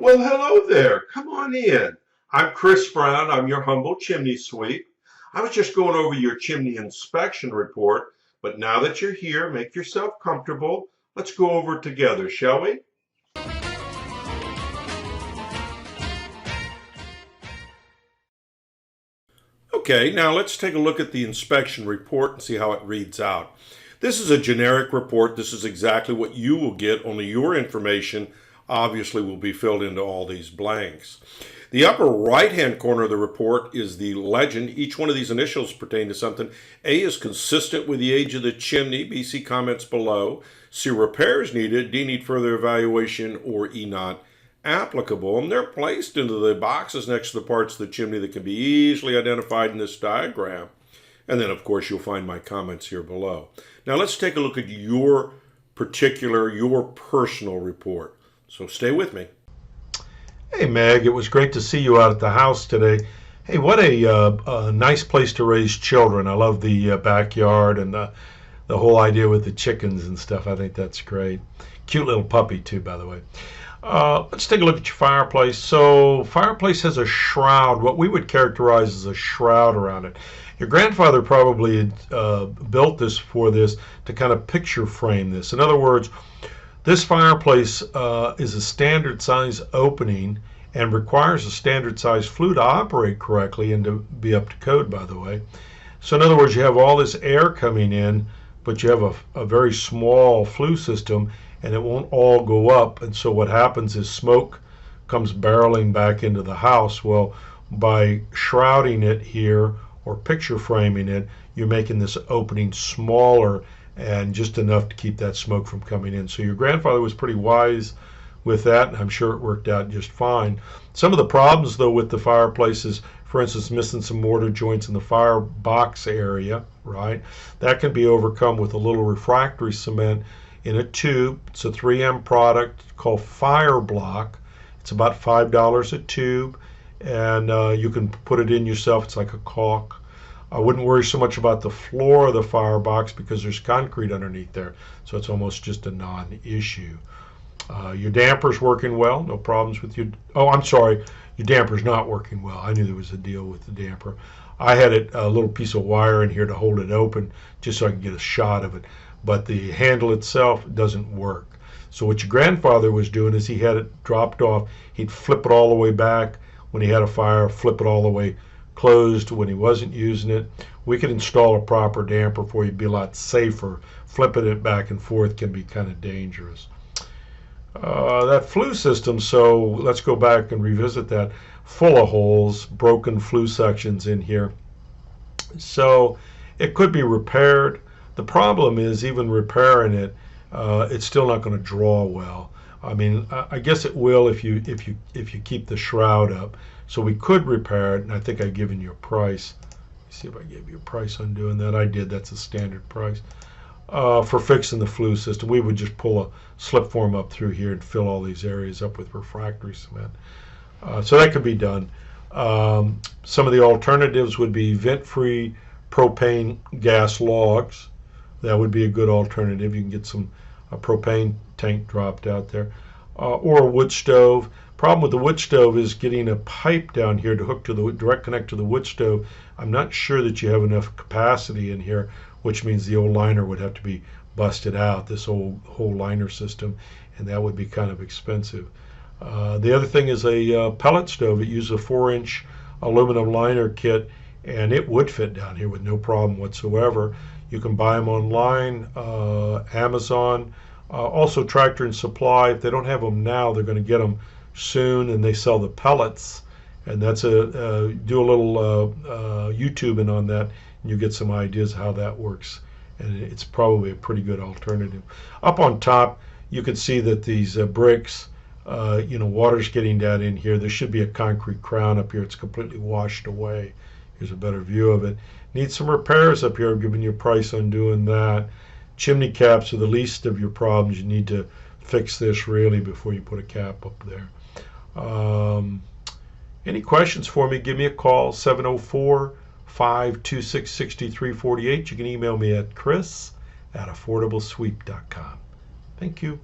Well, hello there. Come on in. I'm Chris Brown. I'm your humble chimney sweep. I was just going over your chimney inspection report, but now that you're here, make yourself comfortable. Let's go over it together, shall we? Okay, now let's take a look at the inspection report and see how it reads out. This is a generic report. This is exactly what you will get, only your information obviously will be filled into all these blanks. The upper right-hand corner of the report is the legend. Each one of these initials pertain to something. A is consistent with the age of the chimney. B, see comments below. C, repairs needed. D, need further evaluation. Or E, not applicable. And they're placed into the boxes next to the parts of the chimney that can be easily identified in this diagram. And then, of course, you'll find my comments here below. Now, let's take a look at your personal report. So stay with me. Hey Meg, it was great to see you out at the house today. Hey, what a nice place to raise children. I love the backyard and the whole idea with the chickens and stuff. I think that's great. Cute little puppy too, by the way. Let's take a look at your fireplace. So fireplace has a shroud, what we would characterize as a shroud around it. Your grandfather probably had built this to kind of picture frame this. In other words, this fireplace is a standard size opening and requires a standard size flue to operate correctly and to be up to code, by the way. So in other words, you have all this air coming in, but you have a very small flue system and it won't all go up. And so what happens is smoke comes barreling back into the house. Well, by shrouding it here or picture framing it, you're making this opening smaller and just enough to keep that smoke from coming in. So your grandfather was pretty wise with that, and I'm sure it worked out just fine. Some of the problems, though, with the fireplace is, for instance, missing some mortar joints in the firebox area, right? That can be overcome with a little refractory cement in a tube. It's a 3M product called Fireblock. It's about $5 a tube, and you can put it in yourself. It's like a caulk. I wouldn't worry so much about the floor of the firebox because there's concrete underneath there, so it's almost just a non-issue. Your damper's working well, no problems with your, oh, I'm sorry, your damper's not working well. I knew there was a deal with the damper. I had a little piece of wire in here to hold it open just so I could get a shot of it, but the handle itself doesn't work. So what your grandfather was doing is he had it dropped off. He'd flip it all the way back when he had a fire, flip it all the way closed when he wasn't using it. We could install a proper damper for you, be a lot safer. Flipping it back and forth can be kind of dangerous. That flue system, so let's go back and revisit that, full of holes, broken flue sections in here. So it could be repaired. The problem is even repairing it, it's still not going to draw well. I mean, I guess it will if you keep the shroud up. So we could repair it, and I think I've given you a price. Let's see if I gave you a price on doing that. I did. That's a standard price. For fixing the flue system, we would just pull a slip form up through here and fill all these areas up with refractory cement. So that could be done. Some of the alternatives would be vent-free propane gas logs. That would be a good alternative. You can get a propane tank dropped out there. Or a wood stove. Problem with the wood stove is getting a pipe down here to hook to the direct connect to the wood stove. I'm not sure that you have enough capacity in here, which means the old liner would have to be busted out, this whole liner system, and that would be kind of expensive. The other thing is a pellet stove. It uses a 4-inch aluminum liner kit, and it would fit down here with no problem whatsoever. You can buy them online, Amazon, also Tractor and Supply. If they don't have them now, they're going to get them soon, and they sell the pellets, and that's do a little YouTubing on that, and you get some ideas how that works, and it's probably a pretty good alternative. Up on top, you can see that these bricks, water's getting down in here. There should be a concrete crown up here. It's completely washed away. Here's a better view of it. Need some repairs up here. I've given you a price on doing that. Chimney caps are the least of your problems. You need to fix this really before you put a cap up there. Any questions for me, give me a call, 704-526-6348. You can email me at chris@affordablesweep.com. Thank you.